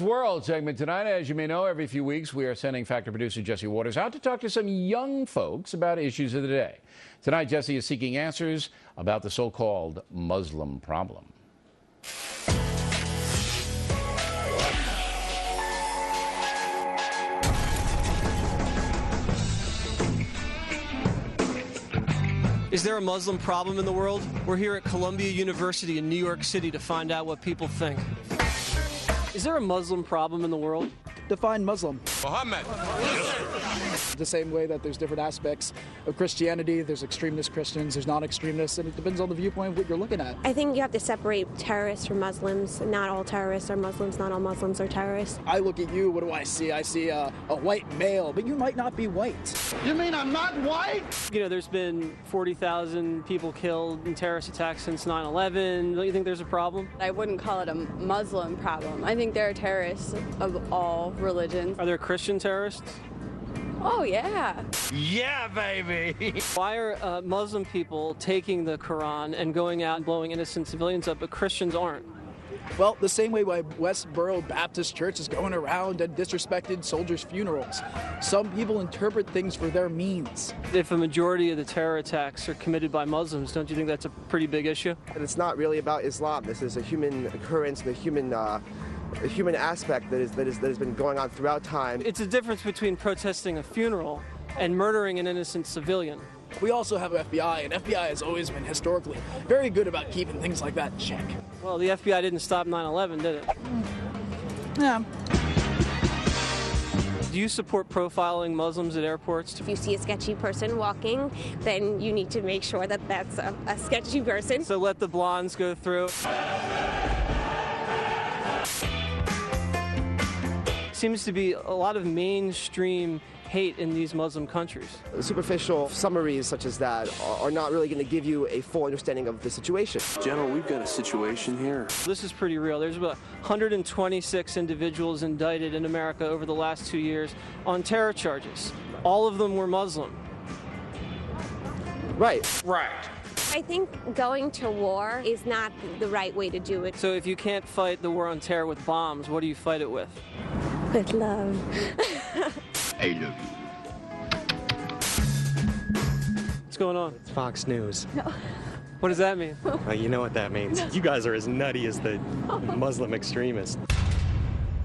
World segment tonight. As you may know, every few weeks we are sending Factor producer Jesse Waters out to talk to some young folks about issues of the day. Tonight, Jesse is seeking answers about the so-called Muslim problem. Is there a Muslim problem in the world? We're here at Columbia University in New York City to find out what people think. Is there a Muslim problem in the world? Define Muslim. Muhammad. The same way that there's different aspects of Christianity, there's extremist Christians, there's non-extremists, and it depends on the viewpoint of what you're looking at. I think you have to separate terrorists from Muslims. Not all terrorists are Muslims, not all Muslims are terrorists. I look at you, what do I see? I see a white male, but you might not be white. You mean I'm not white? You know, there's been 40,000 people killed in terrorist attacks since 9/11. Don't you think there's a problem? I wouldn't call it a Muslim problem. I think there are terrorists of all religions. Are there Christian terrorists? Oh, yeah. Yeah, baby. Why are Muslim people taking the Quran and going out and blowing innocent civilians up, but Christians aren't? Well, the same way why Westboro Baptist Church is going around and disrespected soldiers' funerals. Some people interpret things for their means. If a majority of the terror attacks are committed by Muslims, don't you think that's a pretty big issue? And it's not really about Islam. This is a human occurrence, the human aspect that has been going on throughout time. It's a difference between protesting a funeral and murdering an innocent civilian. We also have FBI, and FBI has always been historically very good about keeping things like that in check. Well, the FBI didn't stop 9/11, did it? Yeah. Do you support profiling Muslims at airports? If you see a sketchy person walking, then you need to make sure that that's a sketchy person. So let the blondes go through. Seems to be a lot of mainstream hate in these Muslim countries. Superficial summaries such as that are not really going to give you a full understanding of the situation. General, we've got a situation here. This is pretty real. There's about 126 individuals indicted in America over the last 2 years on terror charges. All of them were Muslim. Right. I think going to war is not the right way to do it. So if you can't fight the war on terror with bombs, what do you fight it with? With love. I love you. What's going on? It's Fox News. No. What does that mean? You know what that means. You guys are as nutty as the Muslim extremists.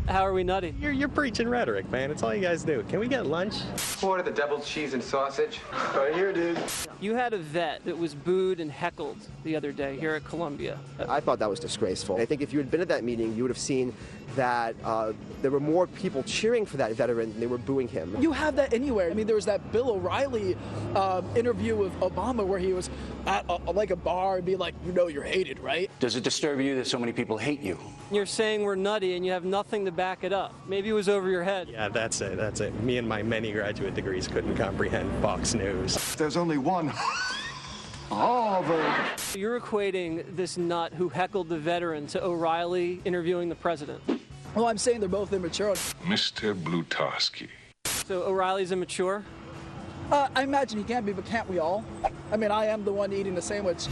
How are we nutty? You're preaching rhetoric, man. It's all you guys do. Can we get lunch? Order the double cheese and sausage. Right here, dude. You had a vet that was booed and heckled the other day here at Columbia. I thought that was disgraceful. I think if you had been at that meeting, you would have seen that there were more people cheering for that veteran than they were booing him. You have that anywhere. I mean, there was that Bill O'Reilly interview with Obama where he was at a bar and be like, you know you're hated, right? Does it disturb you that so many people hate you? You're saying we're nutty and you have nothing to back it up. Maybe it was over your head. Yeah, that's it. Me and my many graduate degrees couldn't comprehend Fox News. There's only one Harvard. You're equating this nut who heckled the veteran to O'Reilly interviewing the president. Well, I'm saying they're both immature. Mr. Blutowski. So O'Reilly's immature? I imagine he can be, but can't we all? I mean, I am the one eating the sandwich.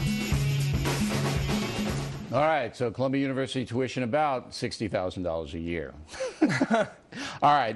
All right, so Columbia University tuition about $60,000 a year. All right.